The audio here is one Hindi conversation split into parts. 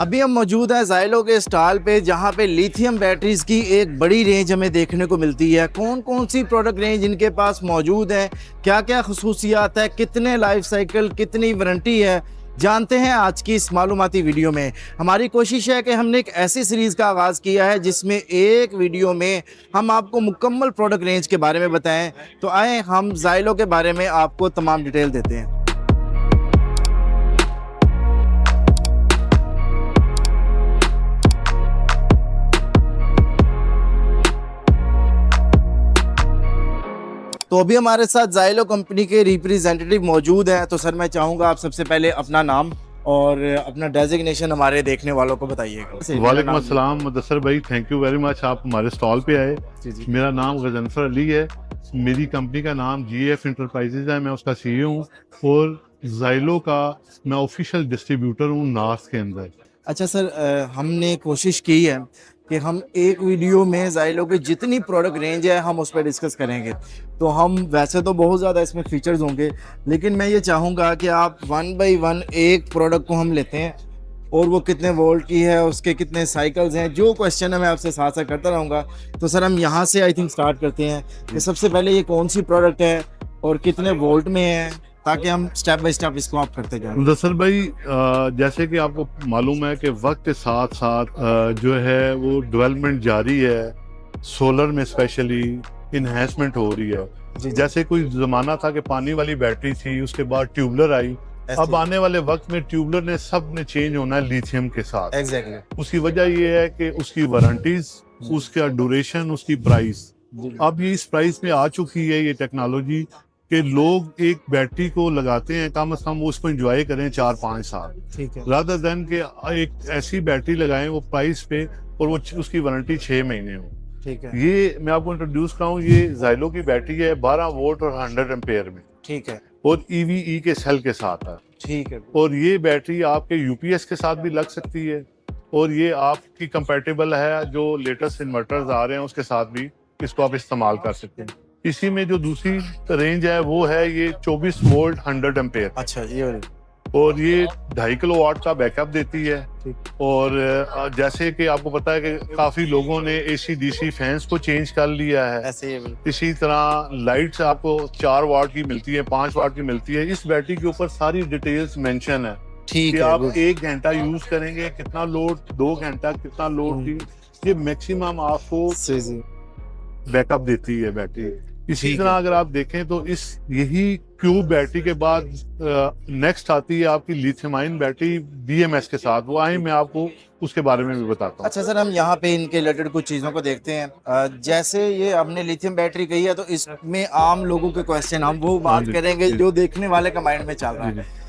अभी हम मौजूद हैं ज़ाइलो के स्टॉल पे, जहाँ पे लिथियम बैटरीज की एक बड़ी रेंज हमें देखने को मिलती है। कौन कौन सी प्रोडक्ट रेंज इनके पास मौजूद है, क्या क्या खसूसियात है, कितने लाइफ साइकिल, कितनी वारंटी है, जानते हैं आज की इस मालूमाती वीडियो में। हमारी कोशिश है कि हमने एक ऐसी सीरीज़ का आगाज़ किया है जिसमें एक वीडियो में हम आपको मुकम्मल प्रोडक्ट रेंज के बारे में बताएं। तो आए हम ज़ाइलो के बारे में आपको तमाम डिटेल देते हैं। तो अभी हमारे साथ ज़ाइलो कंपनी के रिप्रेजेंटेटिव मौजूद हैं। तो सर, मैं चाहूँगा आप सबसे पहले अपना नाम और अपना डेजिग्नेशन हमारे देखने वालों को बताइएगा। वालेकुम अस्सलाम मुदस्सर भाई, थैंक यू वेरी मच, आप हमारे स्टॉल पे आए। जी। मेरा नाम गजनफर अली है, मेरी कंपनी का नाम GF इंटरप्राइजेज है, मैं उसका CEO हूँ और ज़ाइलो का मैं ऑफिशियल डिस्ट्रीब्यूटर हूँ नॉर्थ के अंदर। अच्छा सर, हमने कोशिश की है कि हम एक वीडियो में ज़ाइलो की जितनी प्रोडक्ट रेंज है हम उस पर डिस्कस करेंगे। तो हम वैसे तो बहुत ज़्यादा इसमें फीचर्स होंगे, लेकिन मैं ये चाहूँगा कि आप वन बाई वन एक प्रोडक्ट को हम लेते हैं और वो कितने वोल्ट की है, उसके कितने साइकिल्स हैं, जो क्वेश्चन है मैं आपसे साथ साथ करता रहूँगा। तो सर, हम यहाँ से आई थिंक स्टार्ट करते हैं कि सबसे पहले ये कौन सी प्रोडक्ट है और कितने वोल्ट में है, ताकि हम स्टेप बाय स्टेप इसको आप करते जाएं। मुदस्सर भाई, जैसे कि आपको मालूम है कि वक्त के साथ साथ जो है वो डेवलपमेंट जारी है, सोलर में स्पेशली इन्हेंसमेंट हो रही है। जैसे कोई जमाना था कि पानी वाली बैटरी थी, उसके बाद ट्यूबलर आई, अब आने वाले वक्त में ट्यूबलर ने सब ने चेंज होना है लिथियम के साथ। एग्जैक्टली। उसकी वजह ये है कि उसकी वारंटीज, उसका ड्यूरेशन, उसकी प्राइस, अब ये इस प्राइस में आ चुकी है ये टेक्नोलॉजी कि लोग एक बैटरी को लगाते हैं, कम से कम वो उसको एंजॉय करें 4-5 साल, ठीक है, रादर देन के एक ऐसी बैटरी लगाएं वो प्राइस पे और वो उसकी वारंटी 6 महीने हो। ठीक है, ये मैं आपको इंट्रोड्यूस कराऊं, ये ज़ाइलो की बैटरी है 12 वोल्ट और 100 एम्पेयर में, ठीक है, और EVE के सेल के साथ है। ठीक है। और ये बैटरी आपके UPS के साथ भी लग सकती है और ये आपकी कंपैटिबल है जो लेटेस्ट इन्वर्टर्स आ रहे हैं उसके साथ भी इसको आप इस्तेमाल कर सकते हैं। इसी में जो दूसरी रेंज है वो है ये 24 वोल्ट 100 एम्पेयर। अच्छा, ये वाली। और ये 2.5 किलोवाट का बैकअप देती है। और जैसे कि आपको पता है कि काफी लोगों ने AC/DC फैंस को चेंज कर लिया है, ऐसे ही है। इसी तरह लाइट्स आपको 4 वाट की मिलती है, 5 वाट की मिलती है। इस बैटरी के ऊपर सारी डिटेल्स मेंशन है ठीक कि है, आप 1 घंटा यूज करेंगे कितना लोड, 2 घंटा कितना लोड की, ये मैक्सिमम आपको बैकअप देती है बैटरी। इसी तरह अगर आप देखें तो इस यही क्यूब बैटरी के बाद नेक्स्ट आती है आपकी लिथियम आयन बैटरी BMS के साथ। वो आए मैं आपको उसके बारे में भी बताता हूँ। अच्छा सर, हम यहाँ पे इनके रिलेटेड कुछ चीज़ों को देखते हैं। जैसे ये हमने लिथियम बैटरी कही है, तो इसमें आम लोगों के क्वेश्चन हम वो बात करेंगे जो देखने वाले का माइंड में चल रहा है।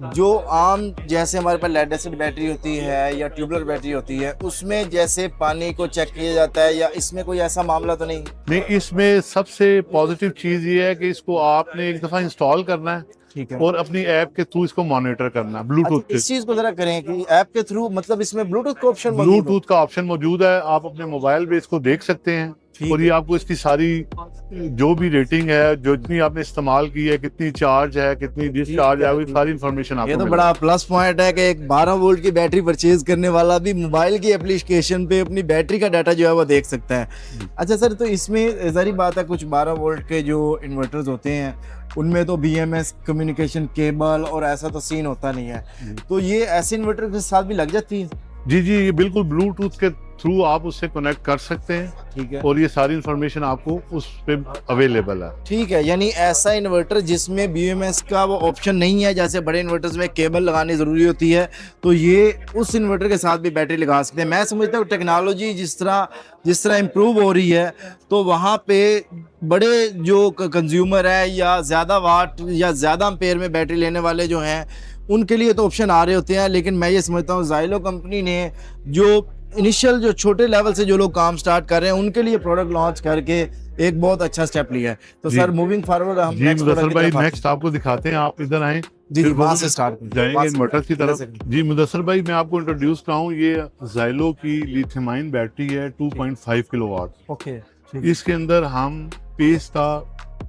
जो आम जैसे हमारे पास लेड एसिड बैटरी होती है या ट्यूबलर बैटरी होती है, उसमें जैसे पानी को चेक किया जाता है, या इसमें कोई ऐसा मामला तो नहीं? नहीं, इसमें सबसे पॉजिटिव चीज ये है कि इसको आपने एक दफा इंस्टॉल करना है, ठीक है, और अपनी ऐप के थ्रू इसको मॉनिटर करना है ब्लूटूथ अच्छा, इस चीज को जरा करें कि ऐप के थ्रू, मतलब इसमें ब्लूटूथ का ऑप्शन मौजूद है? ब्लूटूथ का ऑप्शन मौजूद है, आप अपने मोबाइल पे इसको देख सकते हैं। और ये आपको इसकी सारी जो भी रेटिंग है, जो जितनी आपने इस्तेमाल की है, कितनी चार्ज है, कितनी डिस्चार्ज है, वो सारी इन्फॉर्मेशन आपको ये तो बड़ा प्लस पॉइंट है कि एक 12 वोल्ट की बैटरी परचेज करने वाला भी मोबाइल की एप्लीकेशन पे अपनी बैटरी का डाटा जो है वो देख सकता है। अच्छा सर, तो इसमें जारी बात है, कुछ 12 वोल्ट के जो इन्वर्टर्स होते हैं उनमें तो BMS कम्युनिकेशन केबल और ऐसा तो सीन होता नहीं है, तो ये ऐसे इन्वर्टर के साथ भी लग जाती है? जी, ये बिल्कुल ब्लूटूथ के थ्रू आप उससे कनेक्ट कर सकते हैं, ठीक है, और ये सारी इंफॉर्मेशन आपको उस पे अवेलेबल है। ठीक है। यानी ऐसा इन्वर्टर जिसमें BMS का वो ऑप्शन नहीं है, जैसे बड़े इन्वर्टर्स में केबल लगानी ज़रूरी होती है, तो ये उस इन्वर्टर के साथ भी बैटरी लगा सकते हैं। मैं समझता हूँ टेक्नोलॉजी जिस तरह इम्प्रूव हो रही है, तो वहाँ पे बड़े जो कंज्यूमर है या ज़्यादा वाट या ज़्यादा एम्पेयर में बैटरी लेने वाले जो हैं, उनके लिए तो ऑप्शन आ रहे होते हैं। लेकिन मैं ये समझता हूँ ज़ाइलो कंपनी ने जो इनिशियल जो छोटे लेवल से जो लोग काम स्टार्ट कर रहे हैं उनके लिए प्रोडक्ट लॉन्च करके एक बहुत अच्छा स्टेप लिया है। तो सर, मूविंग फॉरवर्ड हम मुदस्सर भाई नेक्स्ट आपको दिखाते हैं, आप इधर आए। जी, वहाँ से स्टार्ट जाएंगे इन्वर्टर की तरफ। जी मुदस्सर भाई, मैं आपको इंट्रोड्यूस कराऊं, ये ज़ाइलो की लिथियम आयन बैटरी है 2.5 किलोवाट। ओके, इसके अंदर हम पेस का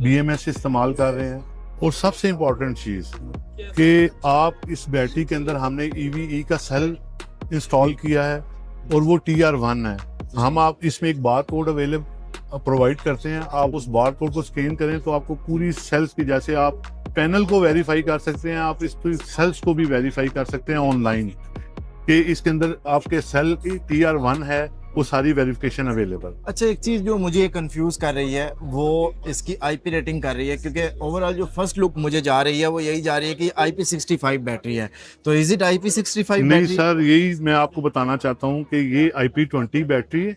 BMS इस्तेमाल कर रहे हैं, और सबसे इम्पोर्टेंट चीज कि आप इस बैटरी के अंदर हमने EVE का सेल इंस्टॉल किया है और वो TR1 है। हम आप इसमें एक बार कोड अवेलेबल प्रोवाइड करते हैं, आप उस बार कोड को स्कैन करें तो आपको पूरी सेल्स की, जैसे आप पैनल को वेरीफाई कर सकते हैं, आप इस सेल्स को भी वेरीफाई कर सकते हैं ऑनलाइन कि इसके अंदर आपके सेल TR1 है, वो सारी वेरिफिकेशन अवेलेबल। अच्छा, एक चीज जो मुझे कंफ्यूज कर रही है वो इसकी IP रेटिंग कर रही है, क्योंकि ओवरऑल जो फर्स्ट लुक मुझे जा रही है वो यही जा रही है कि IP65 बैटरी है, तो इज इट IP65 नहीं बैटरी? सर, यही मैं आपको बताना चाहता हूँ कि ये IP20 बैटरी है।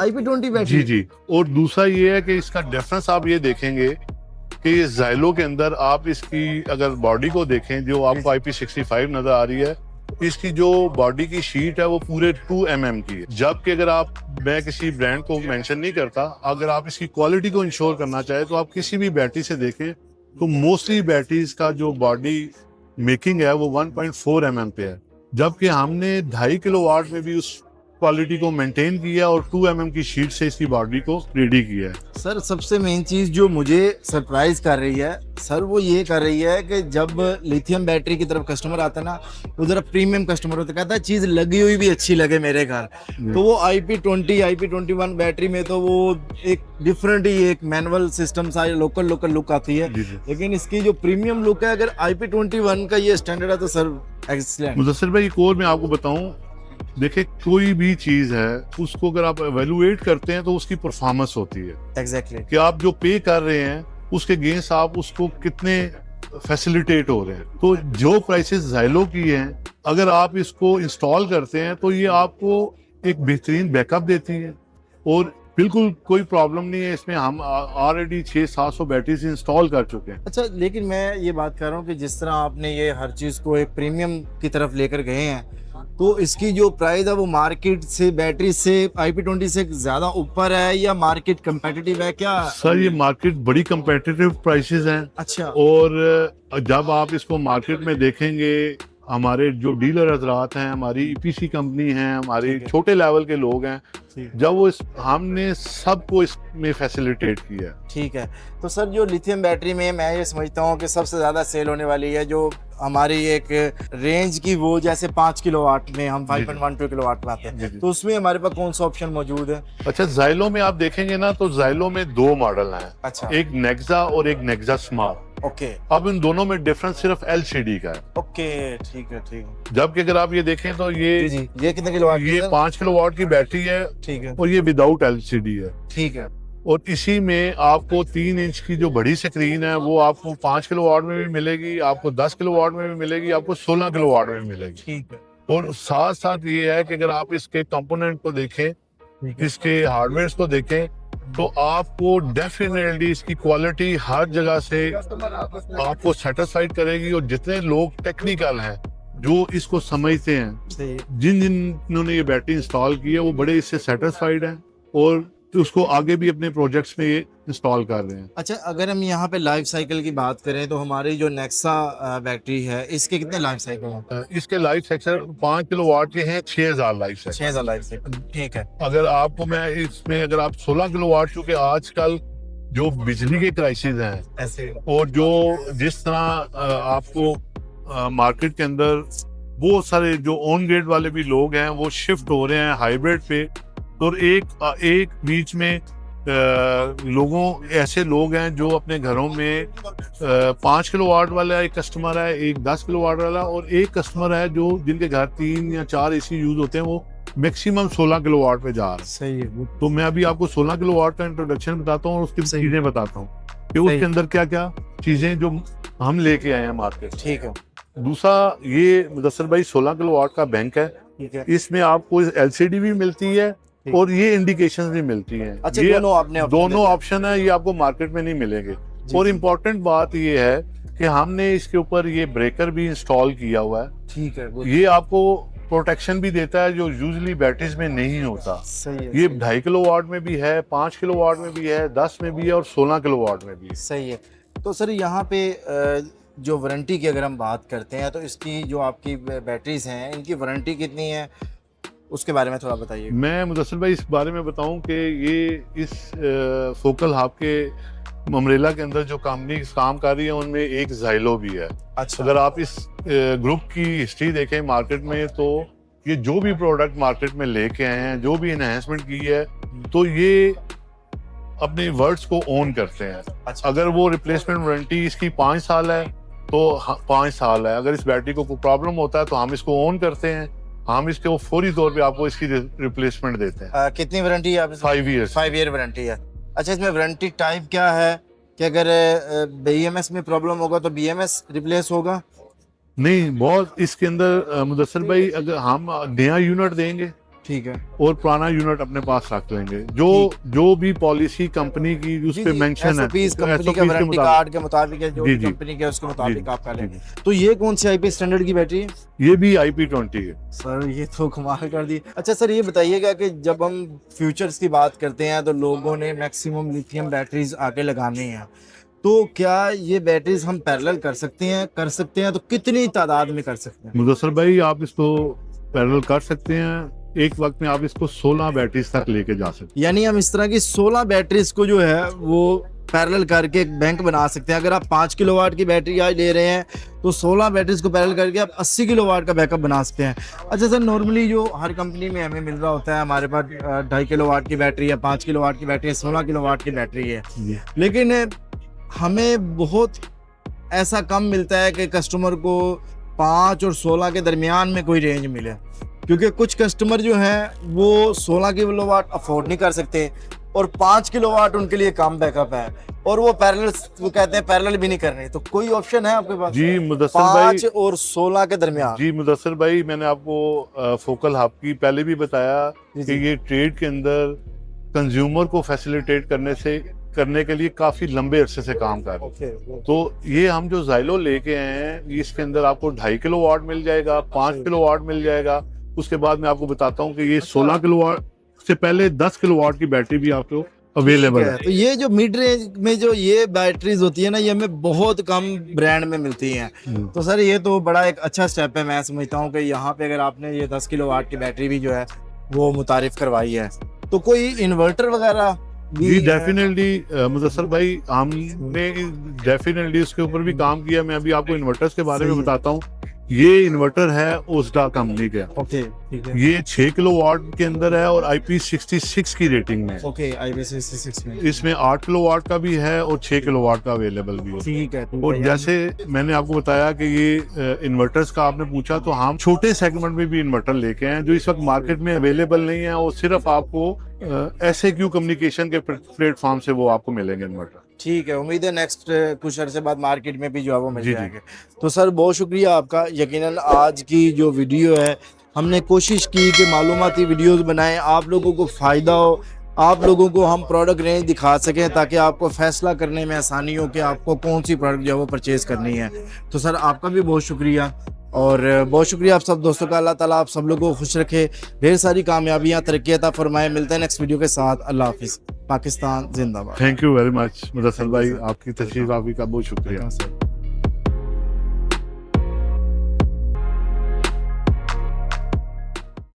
IP20 battery? जी जी। और दूसरा ये है कि इसका डिफरेंस आप ये देखेंगे कि ये ज़ाइलो के अंदर आप इसकी अगर बॉडी को देखें, जो आपको IP65 नजर आ रही है, इसकी जो बॉडी की शीट है वो पूरे 2 mm की है। जबकि अगर आप, मैं किसी ब्रांड को मेंशन नहीं करता, अगर आप इसकी क्वालिटी को इंश्योर करना चाहे तो आप किसी भी बैटरी से देखें तो मोस्टली बैटरीज का जो बॉडी मेकिंग है वो 1.4 mm पे है, जबकि हमने 2.5 किलोवाट में भी उस क्वालिटी को मेंटेन किया और 2 mm की शीट से इसकी बॉडी को रेडी किया है। सर सबसे मेन चीज जो मुझे सरप्राइज कर रही है सर, वो ये कर रही है कि जब लिथियम बैटरी की तरफ कस्टमर आता है ना, वो जरा प्रीमियम कस्टमर होता है, कहता है चीज लगी हुई भी अच्छी लगे मेरे घर, तो वो IP20 IP21 बैटरी में तो वो एक डिफरेंट ही एक मैनुअल सिस्टम सा लोकल लुक आती है, लेकिन इसकी जो प्रीमियम लुक है, अगर IP21 का ये स्टैंडर्ड है तो सर एक्सीलेंट। मुदस्सिर भाई, एक और मैं आपको बताऊं, देखिए कोई भी चीज है उसको अगर आप एवेलुएट करते हैं तो उसकी परफॉर्मेंस होती है। एग्जैक्टली कि आप जो पे कर रहे हैं उसके अगेंस्ट आप उसको कितने फैसिलिटेट हो रहे हैं। तो जो प्राइसेस ज़ाइलो की हैं, अगर आप इसको इंस्टॉल करते हैं तो ये आपको एक बेहतरीन बैकअप देती है और बिल्कुल कोई प्रॉब्लम नहीं है इसमें। हम ऑलरेडी 600-700 बैटरीज इंस्टॉल कर चुके हैं। अच्छा, लेकिन मैं ये बात कर रहा हूँ कि जिस तरह आपने ये हर चीज को एक प्रीमियम की तरफ लेकर गए हैं, तो इसकी जो प्राइस है वो मार्केट से, बैटरी से, IP20 से ज्यादा ऊपर है या मार्केट कंपेटिटिव है क्या? सर ये मार्केट बड़ी कंपेटिटिव प्राइसेस हैं। अच्छा। और जब आप इसको मार्केट में देखेंगे, हमारे जो डीलर हजरात हैं, हमारी EPC कंपनी है, हमारे छोटे लेवल के लोग हैं, जब वो हमने सबको इसमें फैसिलिटेट किया। ठीक है, तो सर जो लिथियम बैटरी में मैं ये समझता हूँ कि सबसे ज़्यादा सेल होने वाली है जो हमारी एक रेंज की, वो जैसे 5 किलोवाट में हम 5.12 किलोवाट में आते हैं, तो उसमें हमारे पास कौन सा ऑप्शन मौजूद है? अच्छा, ज़ाइलो में आप देखेंगे ना तो ज़ाइलो में 2 मॉडल हैं। अच्छा। एक नेक्सा और एक नेक्सा स्मार्ट। ओके। अब इन दोनों में डिफरेंस सिर्फ LCD का है। ओके, ठीक है। जबकि अगर आप ये देखें तो ये कितने किलोवाट? ये 5 किलोवाट की बैटरी है। ठीक है। और ये विदाउट LCD है। ठीक है। और इसी में आपको 3 इंच की जो बड़ी स्क्रीन है वो आपको 5 किलोवाट में भी मिलेगी, आपको 10 किलोवाट में भी मिलेगी, आपको 16 किलोवाट में भी मिलेगी। ठीक है। और साथ साथ ये है कि अगर आप इसके कंपोनेंट को देखें, इसके हार्डवेयर को देखें, तो आपको डेफिनेटली इसकी क्वालिटी हर जगह से आपको सेटिस्फाइड करेगी। और जितने लोग टेक्निकल हैं, जो इसको समझते हैं, जिन्होंने ये बैटरी इंस्टॉल की है, वो बड़े इससे सेटिस्फाइड हैं और उसको आगे भी अपने प्रोजेक्ट्स में ये इंस्टॉल कर रहे हैं। अच्छा, अगर हम यहाँ पे लाइफ साइकिल की बात करें तो हमारी जो नेक्सा बैटरी है, इसके कितने लाइफ साइकिल हैं? इसके लाइफ साइकिल 5 किलोवाट के हैं, 6000 लाइफ साइकिल। 6000 लाइफ साइकिल, ठीक है। अगर आपको मैं इसमें, अगर आप 16 किलोवाट, क्योंकि आजकल जो बिजली के क्राइसिस हैं ऐसे, और जो जिस तरह आपको मार्केट के अंदर बहुत सारे जो ऑन ग्रिड वाले भी लोग हैं वो शिफ्ट हो रहे हैं हाइब्रिड पे, और एक बीच में ऐसे लोग हैं जो अपने घरों में 5 किलोवाट वाला एक कस्टमर है, एक 10 किलोवाट वाला, और एक कस्टमर है जो जिनके घर 3 या 4 AC यूज होते हैं, वो मैक्सिमम 16 किलोवाट पे जा रहा है। सही है। तो मैं अभी आपको 16 किलोवाट का इंट्रोडक्शन बताता हूँ और उसकी चीजें बताता हूँ कि उसके अंदर क्या क्या चीजें जो हम लेके आए हैं मार्केट। ठीक है। दूसरा, ये मुदस्सिर भाई 16 किलोवाट का बैंक है। ठीक है। इसमें आपको LCD भी मिलती है और ये इंडिकेशंस भी मिलती हैं। अच्छा, ये दोनों ऑप्शन है, ये आपको मार्केट में नहीं मिलेंगे। और इम्पोर्टेंट बात ये है कि हमने इसके ऊपर ये ब्रेकर भी इंस्टॉल किया हुआ है। ठीक है। ये आपको प्रोटेक्शन भी देता है जो यूजुअली बैटरीज में नहीं होता। सही है। ये 2.5 किलोवाट में भी है, 5 किलोवाट में भी है, 10 में भी है और 16 किलोवाट में भी है। सही है। तो सर यहाँ पे जो वारंटी की अगर हम बात करते हैं, तो इसकी जो आपकी बैटरीज हैं, इनकी वारंटी कितनी है, उसके बारे में थोड़ा बताइए। मैं मुदस्सिर भाई इस बारे में बताऊं कि ये इस फोकल हब के अम्ब्रेला के अंदर जो कंपनी काम कर रही है उनमें एक ज़ाइलो भी है। अच्छा। अगर आप इस ग्रुप की हिस्ट्री देखें मार्केट में, तो ये जो भी प्रोडक्ट मार्केट में लेके आए हैं, जो भी एनहांसमेंट की है, तो ये अपने वर्ड्स को ओन करते हैं। अच्छा। अगर वो रिप्लेसमेंट वारंटी इसकी 5 साल है तो 5 साल है। अगर इस बैटरी को कोई प्रॉब्लम होता है तो हम इसको ओन करते हैं, हम इसको फौरी तौर पे आपको इसकी रिप्लेसमेंट देते हैं। कितनी वारंटी है आप? 5 ईयर्स। 5 ईयर वारंटी है। अच्छा, इसमें वारंटी टाइप क्या है कि अगर BMS में प्रॉब्लम होगा तो BMS रिप्लेस होगा? नहीं, बहुत इसके अंदर मुदस्सिर भाई, अगर हम नया यूनिट देंगे, ठीक है, और पुराना यूनिट अपने पास रख लेंगे। जो भी पॉलिसी कंपनी की उस पे मेंशन है, SOPs कंपनी का वारंटी कार्ड के मुताबिक है, जो भी कंपनी के उसके मुताबिक आप कर लेंगे। तो ये कौन सी IP स्टैंडर्ड की बैटरी है? ये भी IP20 है सर ये तो कमाल कर दी। अच्छा सर, ये बताइएगा कि जब हम फ्यूचर्स की बात करते हैं तो लोगों ने मैक्सिमम लिथियम बैटरीज आगे लगानी है, तो क्या ये बैटरीज हम पैरेलल कर सकते हैं? तो कितनी तादाद में कर सकते हैं? मुदस्सिर भाई, आप इसको पैरेलल कर सकते हैं। एक वक्त में आप इसको 16 बैटरीज तक लेके जा सकते हैं। यानी हम इस तरह की 16 बैटरीज को जो है वो पैरेलल करके एक बैंक बना सकते हैं। अगर आप 5 किलोवाट की बैटरी आज ले रहे हैं तो 16 बैटरीज को पैरेलल करके आप 80 किलोवाट का बैकअप बना सकते हैं। अच्छा सर, नॉर्मली जो हर कंपनी में हमें मिल रहा होता है, हमारे पास 2.5 किलोवाट की बैटरी है, 5 किलोवाट की बैटरी है, 16 किलोवाट की बैटरी है, लेकिन हमें बहुत ऐसा कम मिलता है कि कस्टमर को 5 और 16 के दरमियान में कोई रेंज मिले, क्योंकि कुछ कस्टमर जो हैं वो 16 किलोवाट अफोर्ड नहीं कर सकते और 5 किलोवाट उनके लिए कम बैकअप है, और वो पैरेलल, वो कहते हैं पैरेलल भी नहीं करनी। तो कोई ऑप्शन है आपके पास? जी मुदस्सिर भाई, 5 और 16 के दरमियान। जी मुदस्सिर भाई, मैंने आपको फोकल हब की पहले भी बताया कि ये ट्रेड के अंदर कंज्यूमर को फैसिलिटेट करने के लिए काफी लंबे अरसे से काम कर रहे हैं। तो ये हम जो ज़ाइलो लेके आए हैं, इसके अंदर आपको 2.5 किलोवाट मिल जाएगा, 5 किलोवाट मिल जाएगा। उसके बाद मैं आपको बताता हूँ कि ये 16 किलोवाट से पहले 10 किलोवाट की बैटरी भी आपको अवेलेबल है। तो ये जो मिड रेंज में जो ये बैटरीज होती है ना, ये हमें बहुत कम ब्रांड में मिलती हैं। तो सर ये तो बड़ा एक अच्छा स्टेप है। मैं समझता हूँ कि यहाँ पे अगर आपने ये 10 किलोवाट की बैटरी भी जो है वो मुतारिफ करवाई है, तो कोई इन्वर्टर वगैरह जी डेफिनेटली मुदस्सिर भाई, हमने डेफिनेटली उसके ऊपर भी काम किया। मैं अभी आपको इन्वर्टर्स के बारे में बताता हूँ। ये इन्वर्टर है ओस्डा कंपनी का। ओके, ठीक है। ये 6 किलोवाट के अंदर है और IP66 की रेटिंग में। ओके, IP66 में। इसमें 8 किलोवाट का भी है और 6 किलोवाट का अवेलेबल भी है। ठीक है। और जैसे मैंने आपको बताया कि ये इन्वर्टर्स का आपने पूछा, तो हम छोटे सेगमेंट में भी इन्वर्टर लेके हैं जो इस वक्त मार्केट में अवेलेबल नहीं है, और सिर्फ आपको SAQ कम्युनिकेशन के प्लेटफॉर्म से वो आपको मिलेंगे इन्वर्टर। ठीक है, उम्मीद है नेक्स्ट कुछ अर्से बाद मार्केट में भी जो है वो मिल जाएंगे। तो सर बहुत शुक्रिया आपका। यकीनन आज की जो वीडियो है, हमने कोशिश की कि मालूमाती वीडियोस बनाएं, आप लोगों को फ़ायदा हो, आप लोगों को हम प्रोडक्ट रेंज दिखा सकें ताकि आपको फैसला करने में आसानी हो कि आपको कौन सी प्रोडक्ट जो है वो परचेज़ करनी है। तो सर आपका भी बहुत शुक्रिया, और बहुत शुक्रिया आप सब दोस्तों का। अल्लाह ताला आप सब लोगों को खुश रखे, ढेर सारी कामयाबियाँ, तरक्की अता फरमाए। मिलते हैं नेक्स्ट वीडियो के साथ। अल्लाह हाफिज़। पाकिस्तान जिंदाबाद। Thank you very much Mudassir भाई, आपकी तशरीफ आवी का बहुत शुक्रिया। सर।